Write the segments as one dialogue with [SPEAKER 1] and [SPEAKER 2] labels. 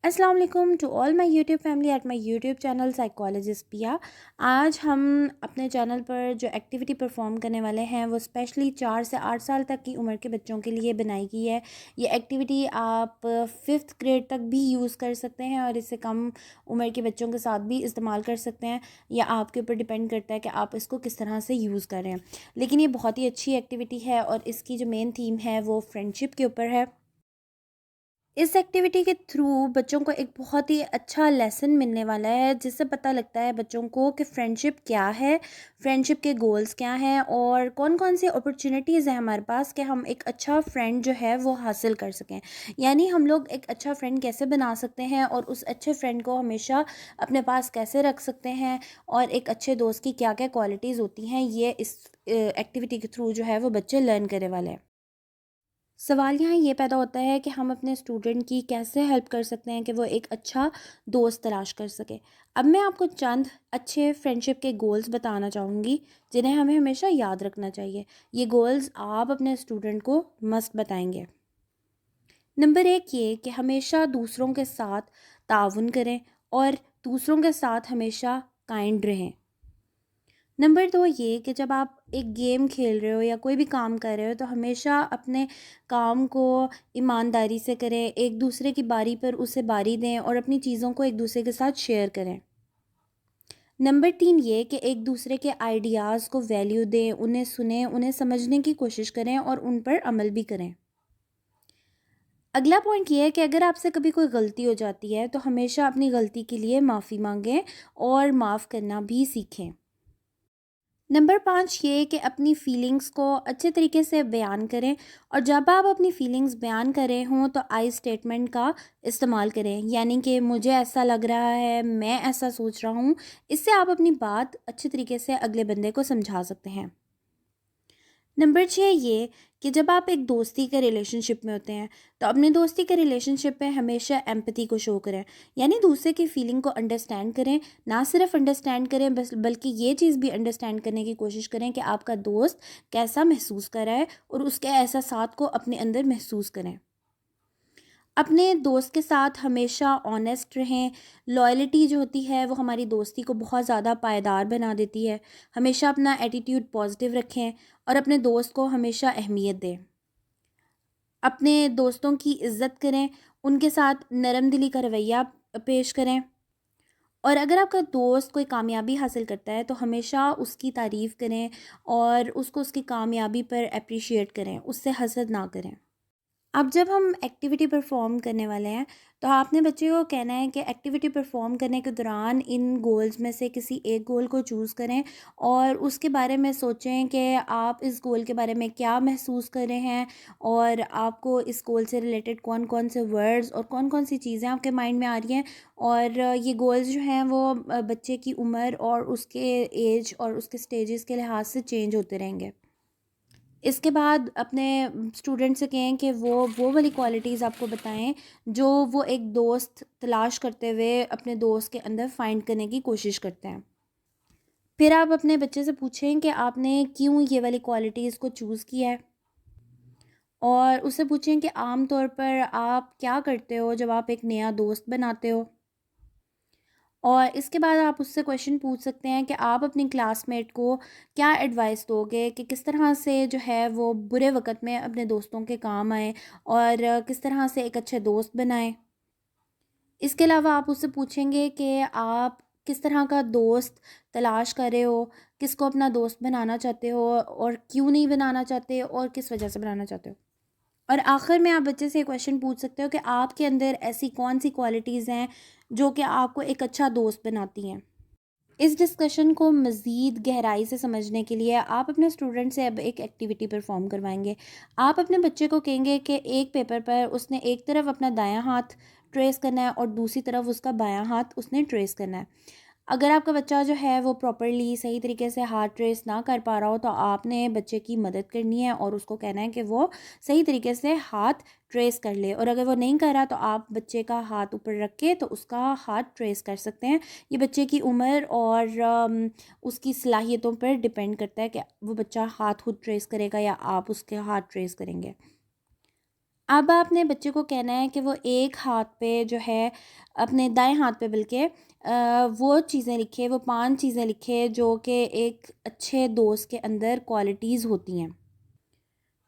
[SPEAKER 1] السلام علیکم to all my YouTube family at my YouTube channel psychologist Piya. آج ہم اپنے چینل پر جو ایکٹیویٹی پرفارم کرنے والے ہیں وہ اسپیشلی 4 سے 8 سال تک کی عمر کے بچوں کے لیے بنائی گئی ہے۔ یہ ایکٹیویٹی آپ 5th گریڈ تک بھی یوز کر سکتے ہیں اور اس سے کم عمر کے بچوں کے ساتھ بھی استعمال کر سکتے ہیں، یا آپ کے اوپر ڈپینڈ کرتا ہے کہ آپ اس کو کس طرح سے یوز کر رہے ہیں۔ لیکن یہ بہت ہی اچھی ایکٹیویٹی ہے اور اس کی جو مین تھیم ہے وہ فرینڈشپ کے اوپر ہے۔ اس ایکٹیویٹی کے تھرو بچوں کو ایک بہت ہی اچھا لیسن ملنے والا ہے، جس سے پتہ لگتا ہے بچوں کو کہ فرینڈشپ کیا ہے، فرینڈشپ کے گولز کیا ہیں، اور کون کون سی اپرچونیٹیز ہیں ہمارے پاس کہ ہم ایک اچھا فرینڈ جو ہے وہ حاصل کر سکیں۔ یعنی ہم لوگ ایک اچھا فرینڈ کیسے بنا سکتے ہیں اور اس اچھے فرینڈ کو ہمیشہ اپنے پاس کیسے رکھ سکتے ہیں، اور ایک اچھے دوست کی کیا کیا کوالٹیز ہوتی ہیں، یہ اس ایکٹیویٹی کے تھرو جو ہے وہ بچے لرن کرنے والے ہیں۔ سوال یہاں یہ پیدا ہوتا ہے کہ ہم اپنے اسٹوڈنٹ کی کیسے ہیلپ کر سکتے ہیں کہ وہ ایک اچھا دوست تلاش کر سکے۔ اب میں آپ کو چند اچھے فرینڈشپ کے گولز بتانا چاہوں گی جنہیں ہمیں ہمیشہ یاد رکھنا چاہیے۔ یہ گولز آپ اپنے اسٹوڈنٹ کو مست بتائیں گے۔ نمبر 1 یہ کہ ہمیشہ دوسروں کے ساتھ تعاون کریں اور دوسروں کے ساتھ ہمیشہ کائنڈ رہیں۔ نمبر 2 یہ کہ جب آپ ایک گیم کھیل رہے ہو یا کوئی بھی کام کر رہے ہو تو ہمیشہ اپنے کام کو ایمانداری سے کریں، ایک دوسرے کی باری پر اسے باری دیں اور اپنی چیزوں کو ایک دوسرے کے ساتھ شیئر کریں۔ نمبر 3 یہ کہ ایک دوسرے کے آئیڈیاز کو ویلیو دیں، انہیں سنیں، انہیں سمجھنے کی کوشش کریں اور ان پر عمل بھی کریں۔ اگلا پوائنٹ یہ ہے کہ اگر آپ سے کبھی کوئی غلطی ہو جاتی ہے تو ہمیشہ اپنی غلطی کے لیے معافی مانگیں اور معاف کرنا بھی سیکھیں۔ نمبر 5 یہ کہ اپنی فیلنگز کو اچھے طریقے سے بیان کریں، اور جب آپ اپنی فیلنگز بیان کر رہے ہوں تو آئی اسٹیٹمنٹ کا استعمال کریں، یعنی کہ مجھے ایسا لگ رہا ہے، میں ایسا سوچ رہا ہوں۔ اس سے آپ اپنی بات اچھے طریقے سے اگلے بندے کو سمجھا سکتے ہیں۔ نمبر 6 یہ کہ جب آپ ایک دوستی کے ریلیشن شپ میں ہوتے ہیں تو اپنے دوستی کے ریلیشن شپ میں ہمیشہ ایمپتھی کو شو کریں، یعنی دوسرے کی فیلنگ کو انڈرسٹینڈ کریں۔ نہ صرف انڈرسٹینڈ کریں بلکہ یہ چیز بھی انڈرسٹینڈ کرنے کی کوشش کریں کہ آپ کا دوست کیسا محسوس کر رہا ہے اور اس کے احساسات کو اپنے اندر محسوس کریں۔ اپنے دوست کے ساتھ ہمیشہ آنیسٹ رہیں۔ لائلٹی جو ہوتی ہے وہ ہماری دوستی کو بہت زیادہ پائیدار بنا دیتی ہے۔ ہمیشہ اپنا ایٹیٹیوڈ پازیٹیو رکھیں اور اپنے دوست کو ہمیشہ اہمیت دیں۔ اپنے دوستوں کی عزت کریں، ان کے ساتھ نرم دلی کا رویہ پیش کریں، اور اگر آپ کا دوست کوئی کامیابی حاصل کرتا ہے تو ہمیشہ اس کی تعریف کریں اور اس کو اس کی کامیابی پر اپریشیٹ کریں، اس سے حسد نہ کریں۔ اب جب ہم ایکٹیویٹی پرفارم کرنے والے ہیں تو آپ نے بچے کو کہنا ہے کہ ایکٹیویٹی پرفارم کرنے کے دوران ان گولز میں سے کسی ایک گول کو چوز کریں اور اس کے بارے میں سوچیں کہ آپ اس گول کے بارے میں کیا محسوس کر رہے ہیں، اور آپ کو اس گول سے ریلیٹڈ کون کون سے ورڈز اور کون کون سی چیزیں آپ کے مائنڈ میں آ رہی ہیں۔ اور یہ گولز جو ہیں وہ بچے کی عمر اور اس کے ایج اور اس کے سٹیجز کے لحاظ سے چینج ہوتے رہیں گے۔ اس کے بعد اپنے اسٹوڈنٹ سے کہیں کہ وہ والی کوالٹیز آپ کو بتائیں جو وہ ایک دوست تلاش کرتے ہوئے اپنے دوست کے اندر فائنڈ کرنے کی کوشش کرتے ہیں۔ پھر آپ اپنے بچے سے پوچھیں کہ آپ نے کیوں یہ والی کوالٹیز کو چوز کیا ہے، اور اس سے پوچھیں کہ عام طور پر آپ کیا کرتے ہو جب آپ ایک نیا دوست بناتے ہو۔ اور اس کے بعد آپ اس سے کویشچن پوچھ سکتے ہیں کہ آپ اپنی کلاس میٹ کو کیا ایڈوائس دو گے کہ کس طرح سے جو ہے وہ برے وقت میں اپنے دوستوں کے کام آئیں اور کس طرح سے ایک اچھے دوست بنائیں۔ اس کے علاوہ آپ اس سے پوچھیں گے کہ آپ کس طرح کا دوست تلاش کر رہے ہو، کس کو اپنا دوست بنانا چاہتے ہو اور کیوں نہیں بنانا چاہتے اور کس وجہ سے بنانا چاہتے ہو۔ اور آخر میں آپ بچے سے یہ کویشچن پوچھ سکتے ہو کہ آپ کے اندر ایسی کون سی کوالٹیز ہیں جو کہ آپ کو ایک اچھا دوست بناتی ہیں۔ اس ڈسکشن کو مزید گہرائی سے سمجھنے کے لیے آپ اپنے اسٹوڈنٹ سے اب ایک ایکٹیویٹی پرفارم کروائیں گے۔ آپ اپنے بچے کو کہیں گے کہ ایک پیپر پر اس نے ایک طرف اپنا دایاں ہاتھ ٹریس کرنا ہے اور دوسری طرف اس کا بایاں ہاتھ اس نے ٹریس کرنا ہے۔ اگر آپ کا بچہ جو ہے وہ پراپرلی صحیح طریقے سے ہاتھ ٹریس نہ کر پا رہا ہو تو آپ نے بچے کی مدد کرنی ہے اور اس کو کہنا ہے کہ وہ صحیح طریقے سے ہاتھ ٹریس کر لے، اور اگر وہ نہیں کر رہا تو آپ بچے کا ہاتھ اوپر رکھ کے تو اس کا ہاتھ ٹریس کر سکتے ہیں۔ یہ بچے کی عمر اور اس کی صلاحیتوں پر ڈپینڈ کرتا ہے کہ وہ بچہ ہاتھ خود ٹریس کرے گا یا آپ اس کے ہاتھ ٹریس کریں گے۔ اب آپ نے بچے کو کہنا ہے کہ وہ ایک ہاتھ پہ جو ہے، اپنے دائیں ہاتھ پہ بلکہ وہ چیزیں لکھے، وہ 5 چیزیں لکھے جو کہ ایک اچھے دوست کے اندر کوالٹیز ہوتی ہیں۔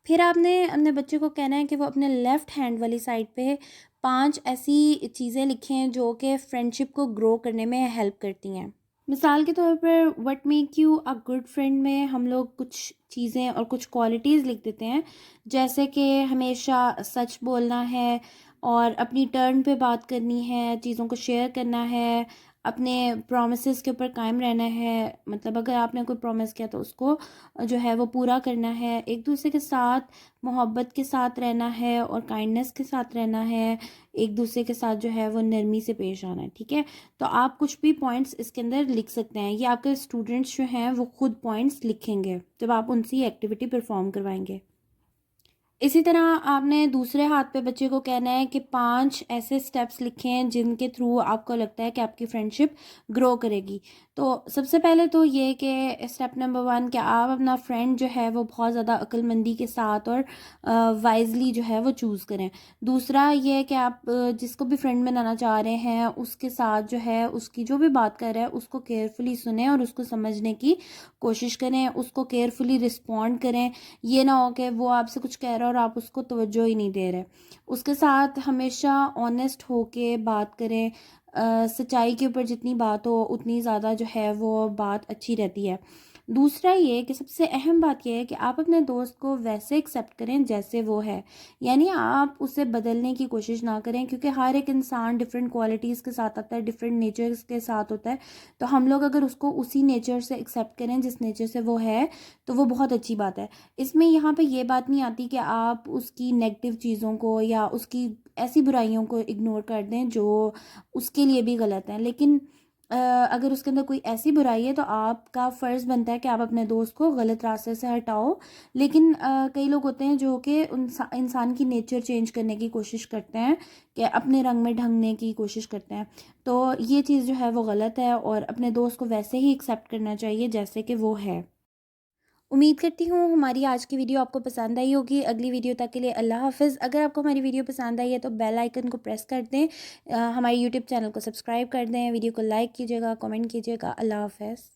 [SPEAKER 1] پھر آپ نے اپنے بچے کو کہنا ہے کہ وہ اپنے لیفٹ ہینڈ والی سائڈ پہ 5 ایسی چیزیں لکھیں جو کہ فرینڈشپ کو گرو کرنے میں ہیلپ کرتی ہیں۔ مثال کے طور پر what make you a good friend میں ہم لوگ کچھ چیزیں اور کچھ کوالٹیز لکھ دیتے ہیں، جیسے کہ ہمیشہ سچ بولنا ہے، اور اپنی ٹرن پہ بات کرنی ہے، چیزوں کو شیئر کرنا ہے، اپنے پرومسز کے اوپر قائم رہنا ہے، مطلب اگر آپ نے کوئی پرومس کیا تو اس کو جو ہے وہ پورا کرنا ہے، ایک دوسرے کے ساتھ محبت کے ساتھ رہنا ہے اور کائنڈنیس کے ساتھ رہنا ہے، ایک دوسرے کے ساتھ جو ہے وہ نرمی سے پیش آنا ہے، ٹھیک ہے؟ تو آپ کچھ بھی پوائنٹس اس کے اندر لکھ سکتے ہیں، یہ آپ کے اسٹوڈنٹس جو ہیں وہ خود پوائنٹس لکھیں گے جب آپ ان سے ایکٹیویٹی پرفارم کروائیں گے۔ اسی طرح آپ نے دوسرے ہاتھ پہ بچے کو کہنا ہے کہ 5 ایسے سٹیپس لکھیں جن کے تھرو آپ کو لگتا ہے کہ آپ کی فرینڈشپ گرو کرے گی۔ تو سب سے پہلے تو یہ کہ اسٹیپ نمبر 1 کہ آپ اپنا فرینڈ جو ہے وہ بہت زیادہ عقل مندی کے ساتھ اور وائزلی جو ہے وہ چوز کریں۔ دوسرا یہ کہ آپ جس کو بھی فرینڈ بنانا چاہ رہے ہیں اس کے ساتھ جو ہے اس کی جو بھی بات کر رہے ہیں اس کو کیئرفلی سنیں اور اس کو سمجھنے کی کوشش کریں، اس کو کیئرفلی رسپونڈ کریں۔ یہ نہ ہو کہ وہ آپ سے کچھ کہہ رہا ہے اور آپ اس کو توجہ ہی نہیں دے رہے۔ اس کے ساتھ ہمیشہ آنیسٹ ہو کے بات کریں، سچائی کے اوپر جتنی بات ہو اتنی زیادہ جو ہے وہ بات اچھی رہتی ہے۔ دوسرا یہ کہ سب سے اہم بات یہ ہے کہ آپ اپنے دوست کو ویسے ایکسیپٹ کریں جیسے وہ ہے، یعنی آپ اسے بدلنے کی کوشش نہ کریں، کیونکہ ہر ایک انسان ڈفرینٹ کوالٹیز کے ساتھ آتا ہے، ڈفرینٹ نیچرز کے ساتھ ہوتا ہے، تو ہم لوگ اگر اس کو اسی نیچر سے ایکسیپٹ کریں جس نیچر سے وہ ہے تو وہ بہت اچھی بات ہے۔ اس میں یہاں پہ یہ بات نہیں آتی کہ آپ اس کی نیگیٹو چیزوں کو یا اس کی ایسی برائیوں کو اگنور کر دیں جو اس کے لیے بھی غلط ہیں، لیکن اگر اس کے اندر کوئی ایسی برائی ہے تو آپ کا فرض بنتا ہے کہ آپ اپنے دوست کو غلط راستے سے ہٹاؤ۔ لیکن کئی لوگ ہوتے ہیں جو کہ انسان کی نیچر چینج کرنے کی کوشش کرتے ہیں، کہ اپنے رنگ میں ڈھنگنے کی کوشش کرتے ہیں، تو یہ چیز جو ہے وہ غلط ہے، اور اپنے دوست کو ویسے ہی ایکسیپٹ کرنا چاہیے جیسے کہ وہ ہے۔ امید کرتی ہوں ہماری آج کی ویڈیو آپ کو پسند آئی ہوگی۔ اگلی ویڈیو تک کے لیے اللہ حافظ۔ اگر آپ کو ہماری ویڈیو پسند آئی ہے تو بیل آئیکن کو پریس کر دیں، ہماری یوٹیوب چینل کو سبسکرائب کر دیں، ویڈیو کو لائک کیجیے گا، کمنٹ کیجیے گا۔ اللہ حافظ۔